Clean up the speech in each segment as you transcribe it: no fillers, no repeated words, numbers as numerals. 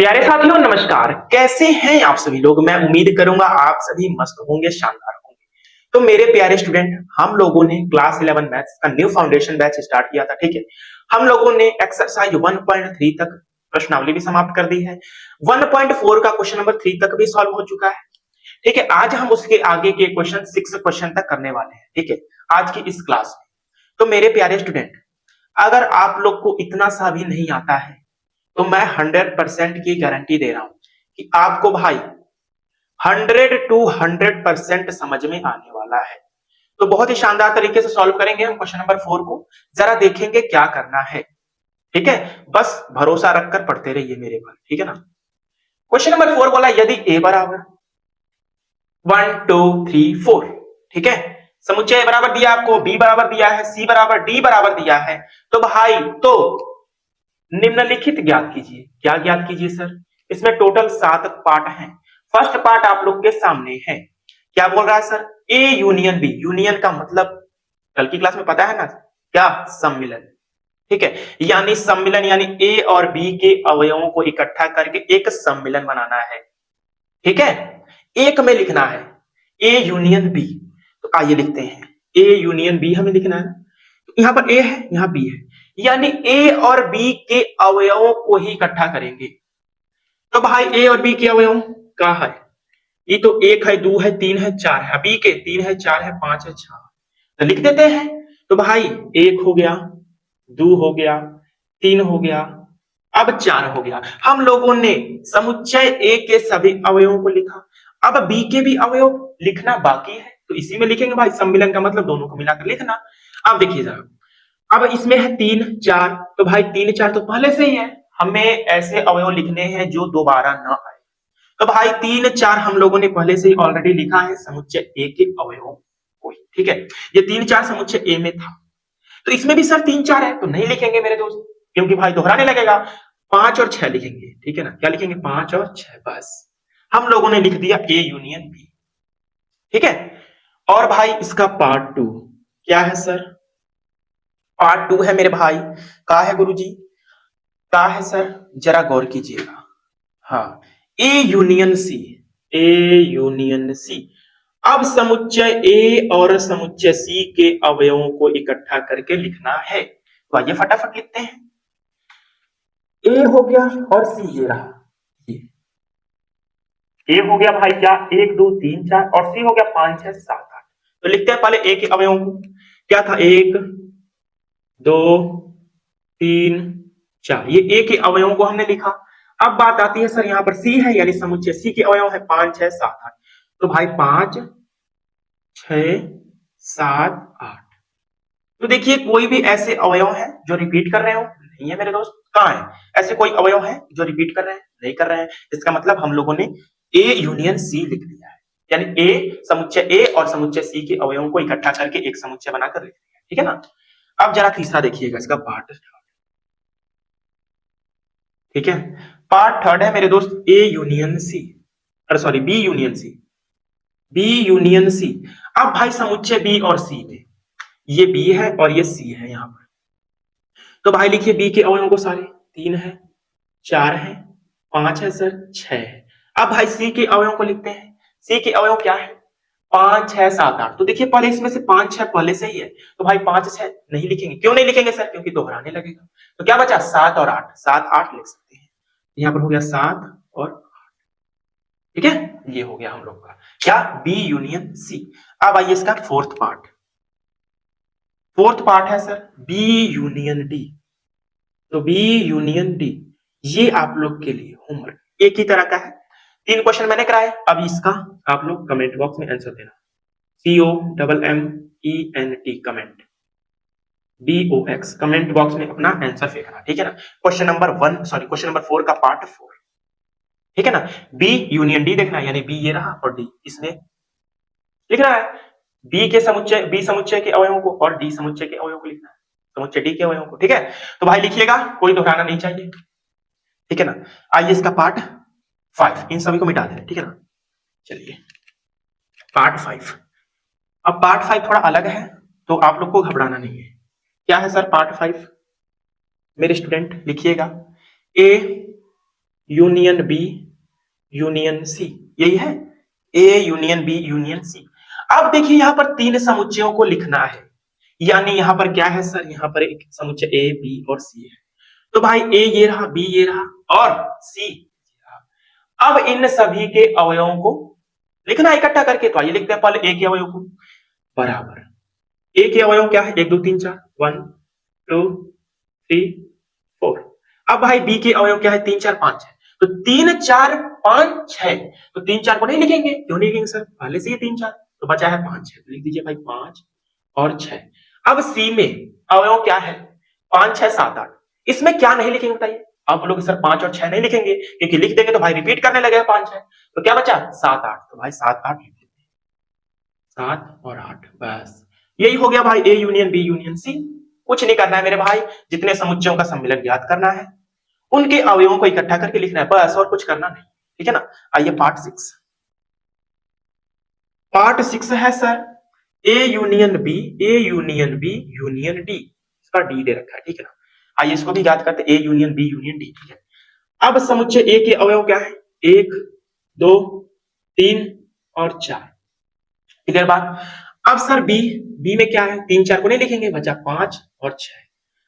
प्यारे साथियों नमस्कार। कैसे हैं आप सभी लोग। मैं उम्मीद करूंगा आप सभी मस्त होंगे, शानदार होंगे। तो मेरे प्यारे स्टूडेंट, हम लोगों ने क्लास 11 मैथ्स का न्यू फाउंडेशन बैच स्टार्ट किया था। ठीक है, हम लोगों ने एक्सरसाइज 1.3 तक प्रश्नावली भी समाप्त कर दी है। 1.4 का क्वेश्चन नंबर 3 तक भी सॉल्व हो चुका है। ठीक है, आज हम उसके आगे के क्वेश्चन 6 क्वेश्चन तक करने वाले हैं। ठीक है, आज की इस क्लास में। तो मेरे प्यारे स्टूडेंट, अगर आप लोग को इतना सा भी नहीं आता है तो मैं 100% की गारंटी दे रहा हूं कि आपको भाई 100 to 100% समझ में आने वाला है। तो बहुत ही शानदार तरीके से सॉल्व करेंगे हम क्वेश्चन नंबर 4 को। जरा देखेंगे क्या करना है। ठीक है, बस भरोसा रखकर पढ़ते रहिए मेरे पर। ठीक है ना। क्वेश्चन नंबर 4 बोला यदि ए बराबर 1 2 3 4। ठीक है, समुच्चय बराबर दिया आपको, बी बराबर दिया है, सी बराबर, डी बराबर दिया है। तो भाई तो निम्नलिखित ज्ञात कीजिए। क्या ज्ञात कीजिए सर? इसमें टोटल 7 पार्ट हैं। फर्स्ट पार्ट आप लोग के सामने है। क्या बोल रहा है sir? A union B. Union का मतलब कल की क्लास में पता है ना क्या? सम्मिलन। ठीक है, यानी सम्मिलन यानी ए और बी के अवयवों को इकट्ठा करके एक सम्मिलन बनाना है। ठीक है, एक में लिखना है ए यूनियन बी। तो आइए लिखते हैं ए यूनियन बी हमें लिखना है। तो यहां पर ए है, यहां बी है, यानी ए और बी के अवयवों को ही इकट्ठा करेंगे। तो भाई ए और बी के अवयव क्या है? ये तो एक है, दो है, तीन है, चार है। बी के तीन है, चार है, पांच है, छह। तो लिख देते हैं। तो भाई एक हो गया, दो हो गया, तीन हो गया, अब चार हो गया। हम लोगों ने समुच्चय ए के सभी अवयवों को लिखा। अब बी के भी अवयव लिखना बाकी है, तो इसी में लिखेंगे भाई। सम्मिलन का मतलब दोनों को मिलाकर लिखना। अब देखिए जरा, अब इसमें है तीन चार, तो भाई तीन चार तो पहले से ही है। हमें ऐसे अवयव लिखने हैं जो दोबारा ना आए। तो भाई तीन चार हम लोगों ने पहले से ही ऑलरेडी लिखा है समुच्चय ए के अवयवों को। ठीक है, ये तीन चार समुच्चय ए में था। तो इसमें भी सर तीन चार है तो नहीं लिखेंगे मेरे दोस्त, क्योंकि भाई दोहराने लगेगा। पांच और छह लिखेंगे। ठीक है ना, क्या लिखेंगे? पांच और छह, बस हम लोगों ने लिख दिया ए यूनियन बी। ठीक है, और भाई इसका पार्ट टू क्या है सर? पार्ट टू है मेरे भाई, का है गुरुजी? का है सर? जरा गौर कीजिएगा। हाँ, ए यूनियन सी। ए यूनियन सी। अब समुच्चय ए और समुच्चय सी के अवयवों को इकट्ठा करके लिखना है। तो आइए फटाफट लिखते हैं। ए हो गया और सी ये रहा। ए हो गया भाई क्या? एक दो तीन चार, और सी हो गया पांच छह सात आठ। तो लिखते हैं पहले ए के अवयवों को। क्या था? एक दो तीन चार, ये ए के अवयवों को हमने लिखा। अब बात आती है सर यहां पर सी है, यानी समुच्चय सी के अवयव है पांच छह सात आठ। तो भाई पांच छह सात आठ। तो देखिए कोई भी ऐसे अवयव है जो रिपीट कर रहे हो? नहीं है मेरे दोस्त। कहां है ऐसे कोई अवयव है जो रिपीट कर रहे हैं? नहीं कर रहे हैं। इसका मतलब हम लोगों ने ए यूनियन सी लिख दिया है, यानी ए समुच्चय ए और समुच्चय सी के अवयवों को इकट्ठा करके एक समुच्चय बनाकर लिख दिया। ठीक है ना। अब जरा तीसरा देखिएगा, इसका पार्ट। ठीक है, पार्ट थर्ड है मेरे दोस्त ए यूनियन सी, अरे sorry B union C. B union C. अब भाई समुच्चय बी और सी में ये बी है और ये सी है यहां पर। तो भाई लिखिए बी के अवयवों को सारे। तीन है, चार है, पांच है सर, छह है। अब भाई सी के अवयवों को लिखते हैं। सी के अवयव क्या है? पांच छह सात आठ। तो देखिए पहले इसमें से पांच छह पहले से ही है, तो भाई पांच छह नहीं लिखेंगे। क्यों नहीं लिखेंगे सर? क्योंकि दोहराने लगेगा। तो क्या बचा? सात और आठ। सात आठ लिख सकते हैं। यहां पर हो गया सात और, ठीक है, ये हो गया हम लोग का क्या? B union C. अब आइए इसका फोर्थ पार्ट। फोर्थ पार्ट है सर बी यूनियन डी। तो बी यूनियन डी, ये आप लोग के लिए होमवर्क एक ही तरह का है। तीन क्वेश्चन मैंने कराए, अब इसका आप लोग कमेंट बॉक्स में आंसर देना। COMMENT comment, BOX comment box में अपना आंसर फेंकना। ठीक है ना। Question number one, sorry question number 4 का पार्ट 4। ठीक है ना। बी यूनियन डी देखना, यानी बी ये रहा और डी इसमें लिखना है। बी के समुच्चय, बी समुच्चय के अवयवों को और डी समुच्चय के अवयवों को लिखना है, समुच्चय डी के अवयवों को। ठीक है, तो भाई लिखिएगा, कोई दोहराना नहीं चाहिए। ठीक है ना। आइए इसका पार्ट 5, इन सभी को मिटा दें। ठीक है ना। चलिए पार्ट 5। अब पार्ट 5 थोड़ा अलग है, तो आप लोग को घबराना नहीं है। क्या है सर पार्ट 5? मेरे स्टूडेंट लिखिएगा, A union B union C, यही है, A union B union C. अब देखिए यहां पर तीन समुच्चयों को लिखना है, यानी यहां पर क्या है सर, यहां पर एक समुच्चय ए बी और सी है। तो भाई ए ये रहा, बी ये रहा और सी ये रहा। अब इन सभी के अवयवों को लिखना इकट्ठा करके, तो आइए लिखते हैं पहले ए के अवयव को। बराबर ए के अवयव क्या है, 1 2 3 4, 1 2 3 4। अब भाई बी के अवयव क्या है, 3 4 5 है। तो 3 4 5 6, तो 3 4 को नहीं लिखेंगे, क्यों नहीं लिखेंगे सर, पहले से ही 3 4, तो बचा है 5 6, तो लिख दीजिए भाई 5 और 6। अब सी में अवयव क्या है, 5 6 7 8, इसमें क्या नहीं लिखेंगे बताइए। आप लोग सर 5 और 6 नहीं लिखेंगे, क्योंकि लिख देंगे तो भाई रिपीट करने लगेगा 5 6, तो क्या बचा 7 8, तो भाई 7 8 लिख देंगे, 7 और 8, बस यही हो गया भाई A union B union C. कुछ नहीं करना है मेरे भाई, जितने समुच्चयों का सम्मिलन ज्ञात करना है, उनके अवयवों को इकट्ठा करके लिखना है, बस और कुछ करना नहीं, ठीक है ना। आइए पार्ट 6, पार्ट 6 है sir A union B, A union B union D, इसका डी दे रखा है, ठीक है ना। आइए इसको भी याद करते, A union B union D, ठीक है। अब समुच्चय ए के अवयव क्या है, 1 2 3 और 4, क्लियर बात। अब सर बी, बी में क्या है, 3 4 को नहीं लिखेंगे, बचा 5 और 6।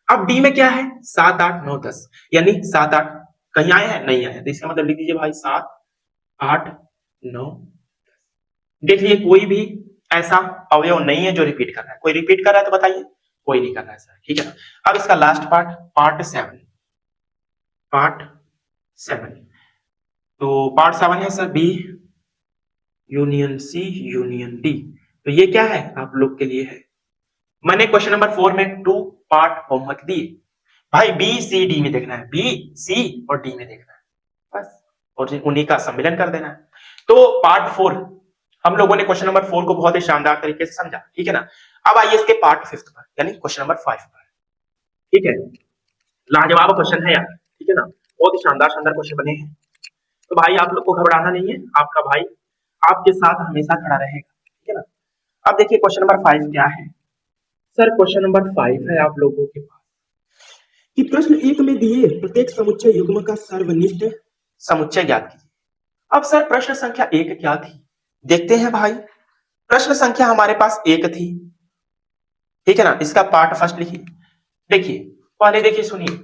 अब डी में क्या है, 7 8 9 10, यानी 7 8 कहीं आए हैं, नहीं आए, तो इसका मतलब लिख दीजिए भाई 7 8 9 10। देख लीजिए कोई भी ऐसा अवयव नहीं है जो रिपीट कर रहा है, कोई रिपीट कर रहा है तो बताइए, कोई नहीं कर रहा है सर, ठीक है ना। अब इसका लास्ट पार्ट, पार्ट 7, पार्ट 7, तो पार्ट 7 है sir B union C union D. तो ये क्या है, आप लोग के लिए है, मैंने क्वेश्चन नंबर 4 में 2 पार्ट होमवर्क दिए भाई, बी सी डी में देखना है, बी सी और डी में देखना है बस, और उन्हीं का सम्मिलन कर देना है। तो पार्ट 4 हम लोगों ने क्वेश्चन नंबर 4 को बहुत ही शानदार तरीके से समझा, ठीक है ना। अब आइए इसके पार्ट 5 पर, यानी क्वेश्चन नंबर 5 पर, ठीक है। लाजवाब क्वेश्चन है यार, ठीक है ना, बहुत ही शानदार शानदार क्वेश्चन बने हैं। तो भाई आप लोग को घबराना नहीं है, आपका भाई आपके साथ हमेशा खड़ा रहेगा, ठीक है ना। अब देखिए क्वेश्चन नंबर 5 क्या है सर, क्वेश्चन नंबर 5 है आप लोगों के पास कि प्रश्न 1 में दिए प्रत्येक समुच्चय युग्म का सर्वनिष्ठ समुच्चय ज्ञात कीजिए। अब सर प्रश्न संख्या 1 क्या थी, देखते हैं भाई। प्रश्न संख्या हमारे पास 1 थी, ठीक है ना, इसका पार्ट फर्स्ट लिखिए। देखिए पहले देखिए सुनिए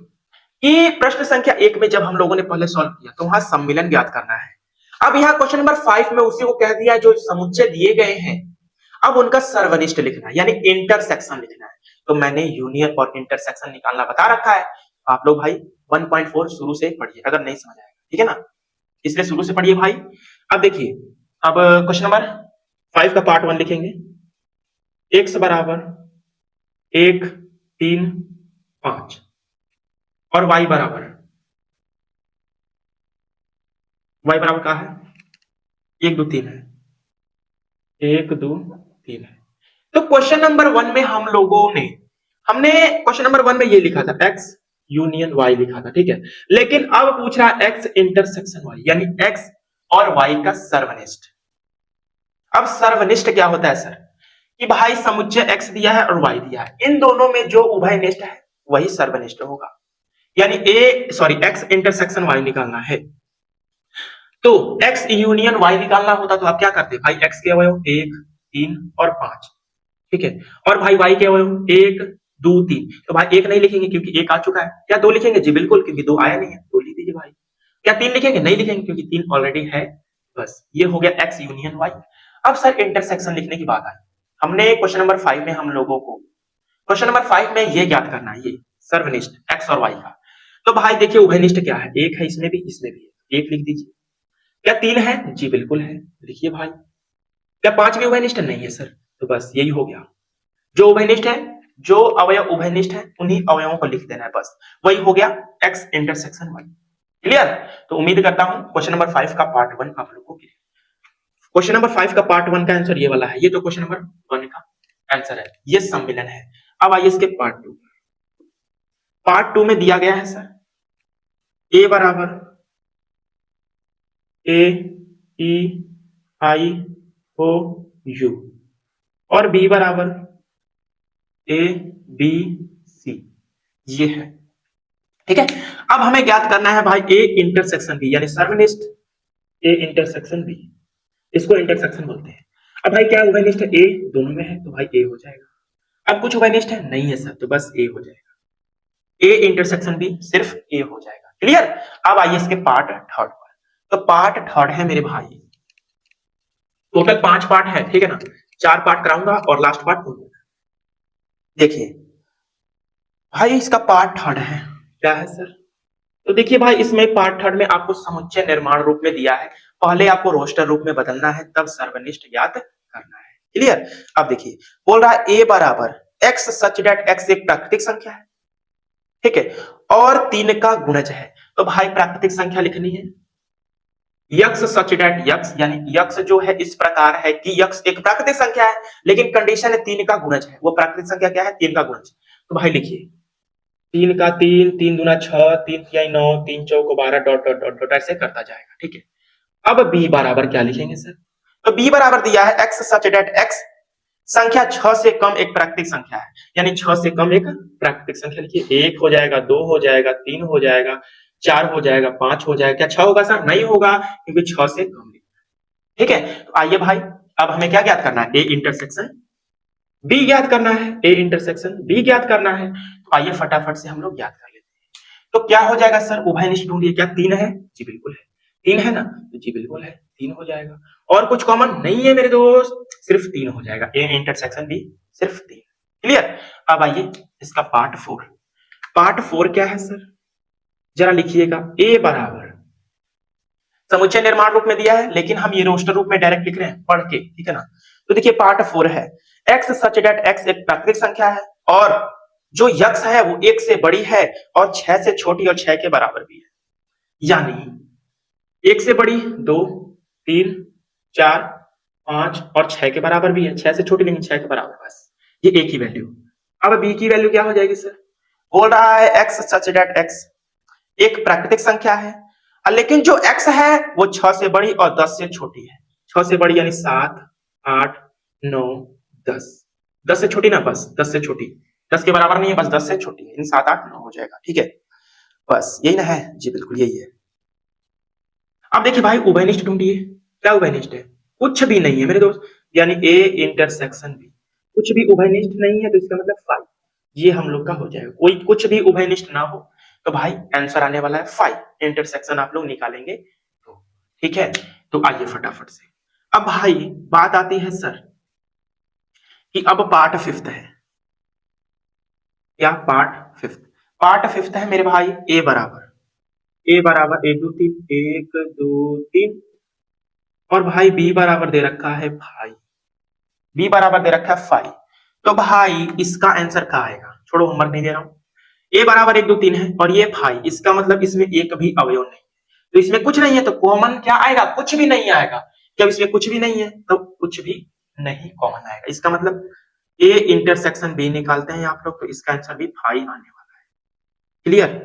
कि प्रश्न संख्या 1 में जब हम लोगों ने पहले सॉल्व किया तो वहां सम्मिलन ज्ञात करना है। अब यहाँ क्वेश्चन नंबर 5 में उसी को कह दिया जो समुच्चय दिए गए हैं, अब उनका सर्वनिष्ठ लिखना है, यानी इंटरसेक्शन लिखना है। तो मैंने यूनियन और इंटरसेक्शन निकालना बता रखा है, आप लोग भाई 1.4 शुरू से पढ़िए अगर नहीं समझ आएगा, ठीक है ना, इसलिए शुरू से पढ़िए भाई। अब देखिए, अब क्वेश्चन नंबर 5 का पार्ट 1 लिखेंगे, x बराबर 1 3 5 और y बराबर क्या है, 1 2 3 है, 1 2 3 है। तो क्वेश्चन नंबर 1 में हमने क्वेश्चन नंबर 1 में ये लिखा था x यूनियन y लिखा था, ठीक है। लेकिन अब पूछ रहा है x इंटरसेक्शन y, यानी x और y का सर्वनिष्ठ। अब सर्वनिष्ठ क्या होता है सर, कि भाई समुच्चय x दिया है और y दिया है, इन दोनों में जो उभयनिष्ठ है वही सर्वनिष्ठ होगा, यानी x इंटरसेक्शन y निकालना है। तो x यूनियन y निकालना होता तो आप क्या करते भाई, x के अवयव 1 3 और 5, ठीक है, और भाई y के अवयव 1 2 3, तो भाई 1 नहीं लिखेंगे क्योंकि 1 आ चुका है, क्या 2 लिखेंगे, जी बिल्कुल, क्योंकि 2 आया नहीं है, 2 लिख दीजिए भाई। क्या 3 लिखेंगे, नहीं लिखेंगे क्योंकि 3 ऑलरेडी है, बस ये हो गया x यूनियन y। अब सर इंटरसेक्शन लिखने की बात आई, हमने क्वेश्चन नंबर 5 में हम लोगों को क्वेश्चन नंबर 5 में ये ज्ञात करना है, ये सर्वनिष्ठ x और y का। तो भाई देखिए उभयनिष्ठ क्या है, 1 है इसमें भी इसमें भी, 1 लिख दीजिए। क्या 3 है, जी बिल्कुल है, लिखिए भाई। क्या 5 भी उभयनिष्ठ नहीं है सर, तो बस यही हो गया, जो उभयनिष्ठ है, जो अवयव उभयनिष्ठ है उन्हीं अवयवों को लिख देना है, बस वही हो गया x इंटरसेक्शन y, क्लियर। तो उम्मीद करता हूं क्वेश्चन नंबर 5 का पार्ट 1 आप लोगों को क्लियर। क्वेश्चन नंबर 5 का पार्ट 1 का आंसर ये वाला है, ये तो क्वेश्चन नंबर 1 का आंसर है, ये सम्मिलन है। अब आइए इसके पार्ट 2, पार्ट 2 में दिया गया है सर a बराबर a e i o u और b बराबर a b c, ये है, ठीक है। अब हमें ज्ञात करना है भाई ए इंटरसेक्शन बी, यानी सर्वनिष्ठ ए इंटरसेक्शन बी, इसको इंटरसेक्शन बोलते हैं। अब भाई क्या उभयनिष्ठ है, ए दोनों में है तो भाई ए हो जाएगा। अब कुछ उभयनिष्ठ है नहीं है सर, तो बस ए हो जाएगा। ए इंटरसेक्शन बी सिर्फ ए हो जाएगा। क्लियर। अब आइए इसके पार्ट थर्ड पर। तो पार्ट थर्ड है मेरे भाई, टोटल 5 पार्ट है, ठीक है ना, 4 पार्ट कराऊंगा और लास्ट पार्ट बोलूंगा। देखिए भाई इसका पार्ट थर्ड है, क्या है सर, तो देखिए भाई इसमें पार्ट थर्ड में आपको समुच्चय निर्माण रूप में दिया है, पहले आपको रोस्टर रूप में बदलना है, तब सर्वनिष्ठ ज्ञात करना है। क्लियर। अब देखिए बोल रहा है ए बराबर एक्स सच दैट एक्स एक प्राकृतिक संख्या है, ठीक है, और 3 का गुणज है। तो भाई प्राकृतिक संख्या लिखनी है, यक्स सच दैट यक्स, यानी यक्स जो है इस प्रकार है कि यक्स एक प्राकृतिक संख्या है, लेकिन कंडीशन है 3 का गुणज है। वो प्राकृतिक संख्या क्या है, 3 का गुणज। तो भाई लिखिए 3 का 3, 3 दूना 6, 3 तिहाई 9, 3 चौको 12, डॉट डॉट डॉट डॉट ऐसे करता जाएगा, ठीक है। अब बी बराबर क्या लिखेंगे सर, तो बी बराबर दिया है एक्स सच दैट एक्स, संख्या 6 से कम एक प्राकृतिक संख्या है, यानी 6 से कम एक प्राकृतिक संख्या। लिखिए 1 हो जाएगा, 2 हो जाएगा, 3 हो जाएगा, 4 हो जाएगा, 5 हो जाएगा। क्या 6 होगा सर, नहीं होगा, क्योंकि 6 से कम, ठीक है। तो आइए भाई अब हमें क्या ज्ञात करना है, ए इंटरसेक्शन बी ज्ञात करना है, ए इंटरसेक्शन बी ज्ञात करना है। तो आइए फटाफट से हम लोग ज्ञात कर लेते हैं। तो क्या हो जाएगा सर, उभयनिष्ठ ढूंढिए, क्या 3 है, जी बिल्कुल है, 3 है ना, तो जी बिल्कुल है, 3 हो जाएगा। और कुछ कॉमन नहीं है मेरे दोस्त, सिर्फ 3 हो जाएगा, ए इंटरसेक्शन बी सिर्फ 3। क्लियर। अब आइए इसका पार्ट 4। पार्ट 4 क्या है सर, जरा लिखिएगा, ए बराबर समुच्चय निर्माण रूप में दिया है, लेकिन हम ये रोस्टर रूप में डायरेक्ट लिख रहे हैं पढ़ के, ठीक है ना। तो देखिए पार्ट 4 है, एक्स सच दैट एक्स एक प्राकृतिक संख्या है, और जो यक्स है वो 1 से बड़ी है और 6 से छोटी और 6 के बराबर भी है, यानी 1 से बड़ी 2, 3, 4, 5 और 6 के बराबर भी है, 6 से छोटी लेकिन 6 के बराबर, बस ये एक ही वैल्यू। अब बी की वैल्यू क्या हो जाएगी सर, बोल रहा है एक्स सच दैट एक्स एक प्राकृतिक संख्या है, लेकिन जो x है वो 6 से बड़ी और 10 से छोटी है। 6 से बड़ी यानी 7, 8, 9, 10, 10 से छोटी ना, बस 10 से छोटी, 10 के बराबर नहीं है, बस 10 से छोटी है, इन 7, 8, 9 हो जाएगा, ठीक है, बस यही ना है, जी बिल्कुल यही है। अब देखिए भाई उभयनिष्ठ ढूंढिए, क्या उभयनिष्ठ है, कुछ भी नहीं है मेरे दोस्त, यानी ए इंटरसेक्शन बी, कुछ भी उभयनिष्ठ नहीं है, तो इसका मतलब 5, ये हम लोग का हो जाएगा। कोई कुछ भी उभयनिष्ठ ना हो तो भाई आंसर आने वाला है 5, इंटरसेक्शन आप लोग निकालेंगे तो, ठीक है। तो आइए फटाफट से, अब भाई बात आती है सर कि अब पार्ट 5 है, क्या पार्ट 5, पार्ट 5 है मेरे भाई, ए बराबर 1 2 3, 1 2 3, और भाई बी बराबर दे रखा है भाई, बी बराबर दे रखा है 5। तो भाई इसका आंसर क्या आएगा, छोड़ो होमवर्क नहीं दे रहा हूं, ए बराबर 1 2 3 है और ये 5, इसका मतलब इसमें एक भी अवयव नहीं, तो इसमें कुछ नहीं है, तो कॉमन क्या आएगा, कुछ भी नहीं आएगा। जब इसमें कुछ भी नहीं है तो कुछ भी नहीं कॉमन आएगा, इसका मतलब ए इंटरसेक्शन बी निकालते हैं आप लोग, तो इसका आंसर भी 5 आने वाला है। क्लियर,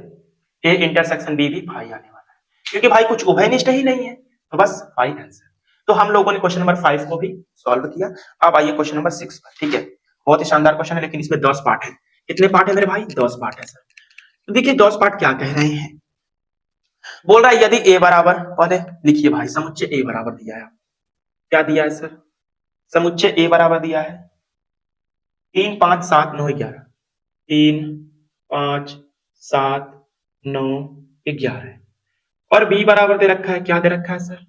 ए इंटरसेक्शन बी भी 5 आने वाला है, क्योंकि भाई कुछ उभयनिष्ठ ही नहीं है, तो बस 5 आंसर। तो हम लोगों ने क्वेश्चन नंबर 5 को भी सॉल्व किया। अब आइए क्वेश्चन नंबर 6 पर, ठीक है, बहुत ही शानदार क्वेश्चन है, लेकिन इसमें 10 पार्ट है। कितने पार्ट है मेरे भाई, 10 पार्ट है सर। तो देखिए 10 पार्ट क्या कह रहे हैं, बोल रहा है यदि ए बराबर, पहले लिखिए भाई समुच्चय ए बराबर दिया है, क्या दिया है सर, समुच्चय ए बराबर दिया है 3 5 7 9 11, 3 5 7 9 11, और बी बराबर दे रखा है, क्या दे रखा है सर,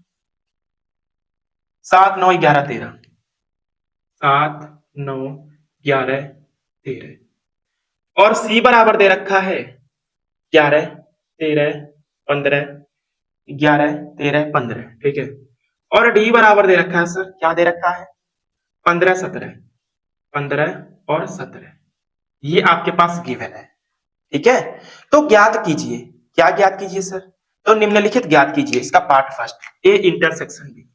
7 9 11 13, 7 9 11 13, और सी बराबर दे रखा है 11 13 15, 11 13 15, ठीक है, और डी बराबर दे रखा है सर, क्या दे रखा है 15 17, 15 और 17, ये आपके पास गिवन है, ठीक है। तो ज्ञात कीजिए, क्या ज्ञात कीजिए सर, तो निम्नलिखित ज्ञात कीजिए, इसका part first, A intersection B,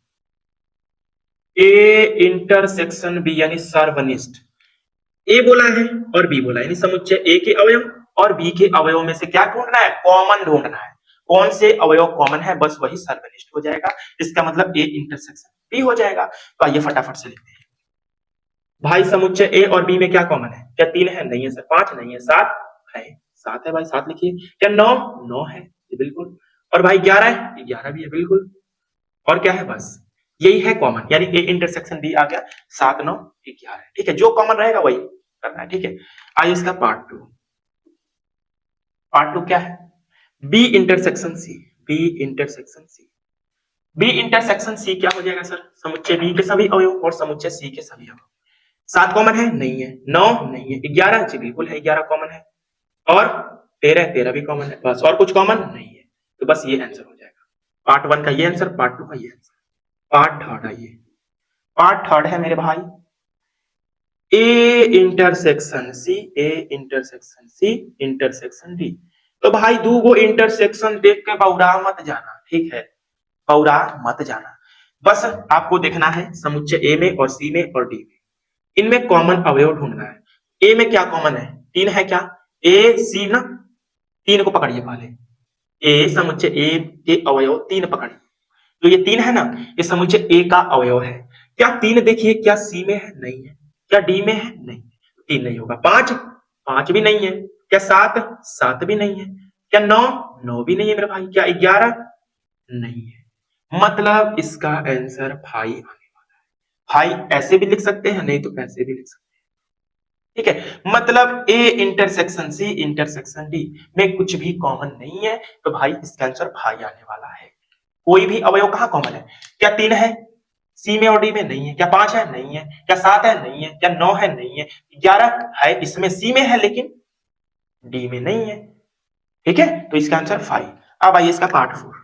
A intersection B यानी सर्वनिष्ठ, ए बोला है और बी बोला है, यानी समुच्चय ए के अवयव और बी के अवयव में से क्या ढूंढना है, कॉमन ढूंढना है, कौन से अवयव कॉमन है, बस वही सर्वनिष्ठ हो जाएगा, इसका मतलब ए इंटरसेक्शन बी हो जाएगा। तो आइए फटाफट से लिखते हैं भाई, समुच्चय ए और बी में क्या कॉमन है, क्या 3 है, नहीं है सर, 5 नहीं है, 7 है, 7 है भाई, 7 लिखिए। क्या 9? 9 है ये बिल्कुल। और भाई 11 है, 11 भी है बिल्कुल। और क्या है? बस यही है कॉमन, यानी ए इंटरसेक्शन बी आ गया। 7 9 11, ठीक है, जो कॉमन रहेगा वही करना है, ठीक है। आइए इसका पार्ट टू। पार्ट टू क्या है? B intersection C. B intersection C. B intersection C क्या हो जाएगा सर? समुच्चय बी के सभी अवयव और समुच्चय सी के सभी अवयव। 7 कॉमन है? नहीं है। 9 नहीं है। 11 जी बिल्कुल है, 11 कॉमन है। और 13, 13 भी कॉमन है। बस और कुछ कॉमन नहीं है। तो बस ये आंसर हो जाएगा। पार्ट वन का ये आंसर, पार्ट टू का ये आंसर। पार्ट थर्ड आइए। पार्ट थर्ड है मेरे भाई A intersection C. A intersection C intersection D. तो भाई दूगो इंटरसेक्शन देख के बौरा मत जाना, ठीक है, बौरा मत जाना। बस आपको देखना है समुच्चय ए में और सी में और डी में, इनमें कॉमन अवयव ढूंढना है। ए में क्या कॉमन है? 3 है क्या? ए सी ना, 3 को पकड़िए पहले। ए समुच्चय ए के अवयव 3 पकड़िए। तो ये 3 है ना, ये समुच्चय ए का अवयव है। क्या 3 देखिए, क्या सी में है? नहीं है। क्या डी में है? नहीं। 3 नहीं होगा। 5, 5 भी नहीं है। क्या 7? 7 भी नहीं है। क्या 9? 9 भी नहीं है मेरे भाई। क्या 11? नहीं है। मतलब इसका आंसर भाई आने वाला है। भाई ऐसे भी लिख सकते हैं, नहीं तो ऐसे भी लिख सकते हैं, ठीक है। मतलब A intersection C intersection D में कुछ भी कॉमन नहीं है, तो भाई इसका आंसर भाई आने वाला है। कोई भी अवयव कहां कॉमन है? क्या 3 है? सी में और डी में नहीं है। क्या 5 है? नहीं है। क्या 7 है? नहीं है। क्या 9 है? नहीं है। 11 है, इसमें सी में है लेकिन डी में नहीं है, ठीक है। तो इसका आंसर 5। अब आइए इसका पार्ट 4।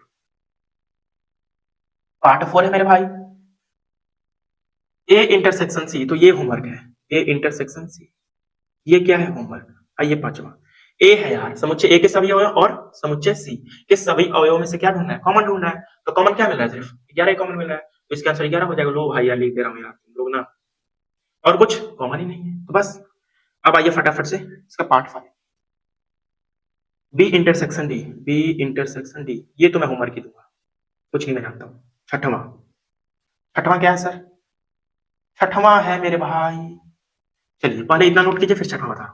पार्ट 4 है मेरे भाई ए इंटरसेक्शन सी। तो ये होमवर्क है, ए इंटरसेक्शन सी। ये क्या है? होमवर्क। आइए पांचवा। ए है यार, समुच्चय ए के सभी अवयव और समुच्चय सी के सभी अवयवों में से क्या ढूंढना है? कॉमन ढूंढना है। तो कॉमन क्या मिल रहा है? सिर्फ 11 कॉमन मिल रहा है, तो इसका आंसर 11 हो जाएगा। लो भाई यार लिख दे रहा हूं यार तुम लोग ना, और कुछ कॉमन ही नहीं है, तो बस। अब आइए फटाफट से इसका part 5। B intersection D. B intersection D, ये तो मैं होमवर्क ही दूंगा, कुछ नहीं मैं जानता हूं। छठवां। छठवां क्या है सर? छठवां है मेरे भाई, चलिए पहले इतना नोट कीजिए, फिर छठवां बता।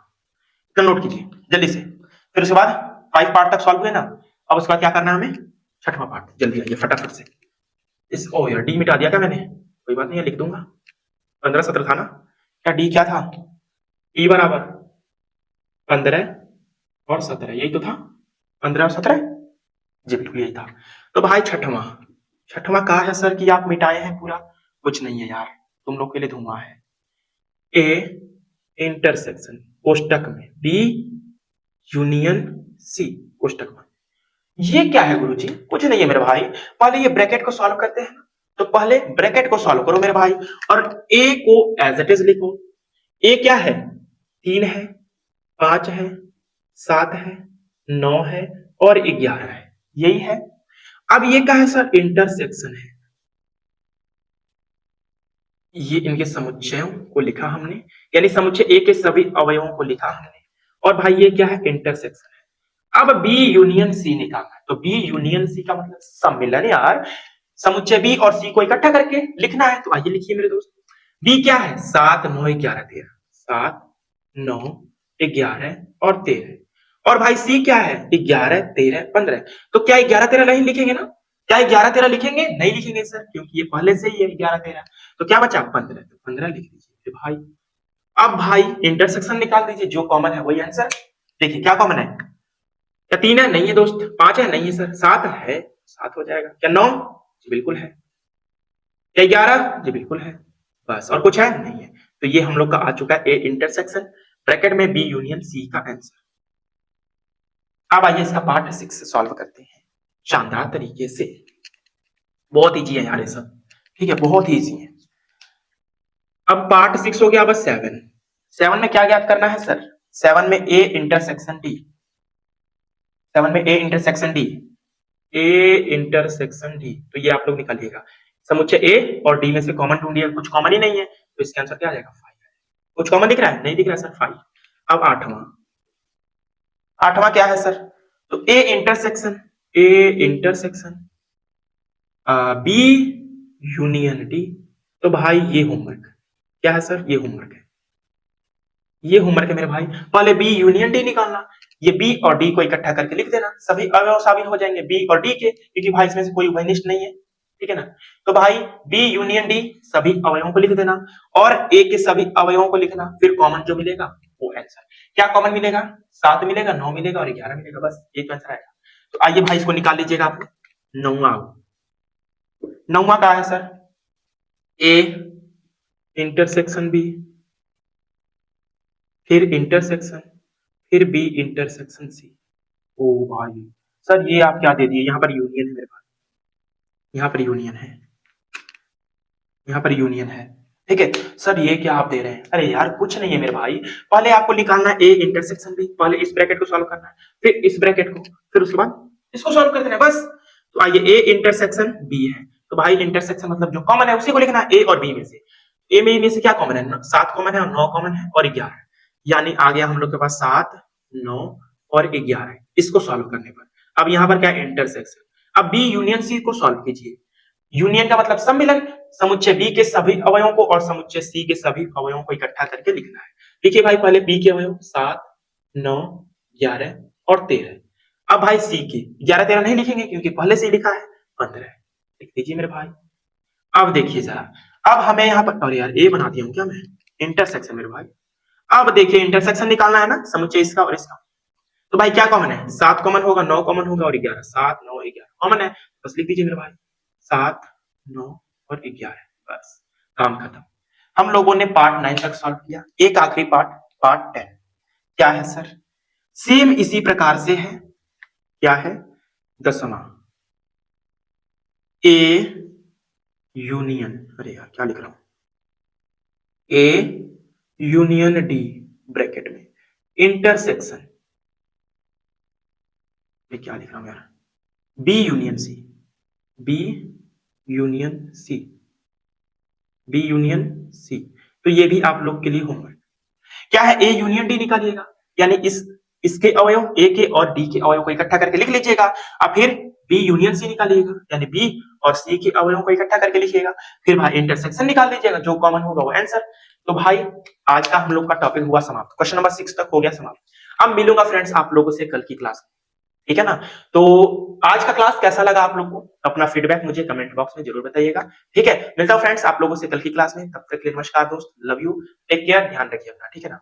इतना नोट कीजिए जल्दी से, फिर उसके बाद 5 पार्ट तक सॉल्व हुए ना। अब उसके बाद क्या करना है हमें? छठवां पार्ट। जल्दी आइए फटाफट से। इस ओ यार डी मिटा दिया क्या मैंने? कोई बात नहीं है, लिख दूंगा। 15 17 था ना? क्या डी क्या था? ई बराबर 15 और 17, यही तो था। 15 और 17, जी बिल्कुल यही था। तो भाई छठवां। छठवां कहा है सर कि आप मिटाए हैं पूरा? कुछ नहीं है यार, तुम लोग के लिए धुआं है। ए इंटरसेक्शन कोष्टक में बी यूनियन सी कोष्टक में, ये क्या है गुरुजी? कुछ नहीं है मेरे भाई। पहले ये ब्रैकेट को सॉल्व करते हैं, तो पहले ब्रैकेट को सॉल्व करो मेरे भाई, और ए को एज इट इज लिखो। ए क्या है? 3 है, 5 है, 7 है, 9 है और 11 है, यही है। अब ये क्या है सर? इंटरसेक्शन है। ये इनके समुच्चयों को लिखा हमने, यानी समुच्चय ए के सभी अवयवों को लिखा हमने। और भाई ये क्या है? इंटरसेक्शन है। अब बी यूनियन सी निकालना है, तो बी यूनियन सी का मतलब सम्मिलन यार। समुच्चय बी और सी को इकट्ठा करके लिखना है, तो आइए लिखिए मेरे दोस्त। बी क्या है? 7 9 11 13। 7 9 11 और 13। और भाई सी क्या है? 11 13 15। तो क्या 11 13 नहीं लिखेंगे ना? क्या 11 13 लिखेंगे? नहीं लिखेंगे सर, क्योंकि ये पहले से ही है 11 13। तो क्या बचा? 15, तो 15 लिख दीजिए भाई। अब भाई इंटरसेक्शन निकाल दीजिए, जो कॉमन है वही आंसर। देखिए क्या कॉमन है? क्या 3 है? नहीं है दोस्त। 5 है? नहीं है सर। 7 है? 7 हो जाएगा। क्या 9? जी बिल्कुल है। क्या 11? जी बिल्कुल है। बस और कुछ है? नहीं है। तो ये हम लोग का आ चुका है ए इंटरसेक्शन, ब्रैकेट में बी यूनियन सी का आंसर। अब आइए इसका पार्ट 6 सॉल्व करते हैं शानदार तरीके से। बहुत इजी है यार ये सब, ठीक है, बहुत ही इजी है। अब पार्ट 6 हो गया, बस 7। 7 में क्या ज्ञात करना है सर? 7 में ए इंटरसेक्शन डी। 7 में A intersection D. A intersection D, तो ये आप लोग निकालिएगा। समुच्चय ए और डी में से कॉमन ढूंढिए, कुछ कॉमन ही नहीं है, तो इसका आंसर क्या आ जाएगा? 5। कुछ कॉमन दिख रहा है? नहीं दिख रहा है सर, 5। अब आठवां। आठवां क्या है सर? तो A intersection, A intersection B union D. तो भाई ये होमवर्क क्या है सर? ये होमवर्क है, ये होमवर्क है मेरे भाई। पहले बी यूनियन डी निकालना, ये बी और डी को इकट्ठा करके लिख देना, सभी अवयव शामिल हो जाएंगे बी और डी के, क्योंकि भाई इसमें से कोई उभयनिष्ठ नहीं है, ठीक है ना। तो भाई बी यूनियन डी सभी अवयवों को लिख देना और ए के सभी अवयवों को लिखना, फिर कॉमन जो मिलेगा वो आंसर। क्या कॉमन मिलेगा? 7 मिलेगा, 9 मिलेगा और 11 मिलेगा, बस ये तो आंसर आएगा। तो आइए भाई इसको निकाल लीजिएगा आप। नौवा का है सर ए इंटरसेक्शन बी, फिर इंटरसेक्शन, फिर बी इंटरसेक्शन सी। ओ भाई सर ये आप क्या दे दिए, यहाँ पर यूनियन है मेरे पास, यहाँ पर यूनियन है, यहाँ पर यूनियन है, ठीक है सर ये क्या आप दे रहे हैं? अरे यार कुछ नहीं है मेरे भाई, पहले आपको निकालना है ए इंटरसेक्शन बी, पहले इस ब्रैकेट को सॉल्व करना है, फिर इस ब्रैकेट को, फिर उसके बाद इसको सॉल्व कर देना है बस। तो आइए ए इंटरसेक्शन बी है, तो भाई इंटरसेक्शन मतलब जो कॉमन है उसी को लिखना है ए और बी में से। ए में से क्या कॉमन है? 7 कॉमन है और 9 कॉमन है और 11, यानी आ गया हम लोग के पास 7, 9 और 11, इसको सॉल्व करने पर। अब यहाँ पर क्या है? इंटरसेक्शन। अब बी यूनियन सी को सॉल्व कीजिए। यूनियन का मतलब सम्मिलन, समुच्चय बी के सभी अवयवों को और समुच्चय सी के सभी अवयवों को इकट्ठा करके लिखना है। देखिए भाई पहले बी के अवयव 7, 9, 11 और 13। अब भाई सी के 11, 13 नहीं लिखेंगे क्योंकि पहले से ही लिखा है 15, लिख दीजिए मेरे भाई। अब देखिए जरा, अब हमें यहाँ पर, और यार ए बना दिया हूं क्या मैं, इंटरसेक्शन मेरे भाई। अब देखिए इंटरसेक्शन निकालना है ना, समुच्चय इसका और इसका। तो भाई क्या कॉमन है? 7 कॉमन होगा, 9 कॉमन होगा और 11, 7, 9, 11 कॉमन है, बस लिख दीजिए मेरे भाई 7, 9 और 11, बस काम खत्म। हम लोगों ने पार्ट 9 तक सॉल्व किया, एक आखिरी पार्ट, पार्ट 10 क्या है सर? सेम इसी प्रकार से है, क्या है? 10वां ए यूनियन, अरे यार क्या लिख रहा हूं, ए यूनियन डी ब्रैकेट में इंटरसेक्शन, ये क्या लिख रहा हूं यार, B union C, B union C, B union C. तो ये भी आप लोग के लिए होमवर्क क्या है, ए यूनियन डी निकालिएगा, यानी इसके अवयव ए के और डी के अवयव को इकट्ठा करके लिख लीजिएगा, और फिर बी यूनियन सी निकालिएगा, यानी बी और सी के अवयवों को इकट्ठा करके लिखिएगा, फिर भाई इंटरसेक्शन निकाल दीजिएगा, जो कॉमन होगा वो आंसर। तो भाई आज का हम लोग का टॉपिक हुआ समाप्त, क्वेश्चन नंबर 6 तक हो गया समाप्त। अब मिलूंगा फ्रेंड्स आप लोगों से कल की क्लास में, ठीक है ना। तो आज का क्लास कैसा लगा आप लोग को, अपना फीडबैक मुझे कमेंट बॉक्स में जरूर बताइएगा, ठीक है। मिलता हूं फ्रेंड्स आप लोगों से कल की क्लास में, तब तक के लिए नमस्कार दोस्त, लव यू, टेक केयर, ध्यान रखिए अपना, ठीक है ना।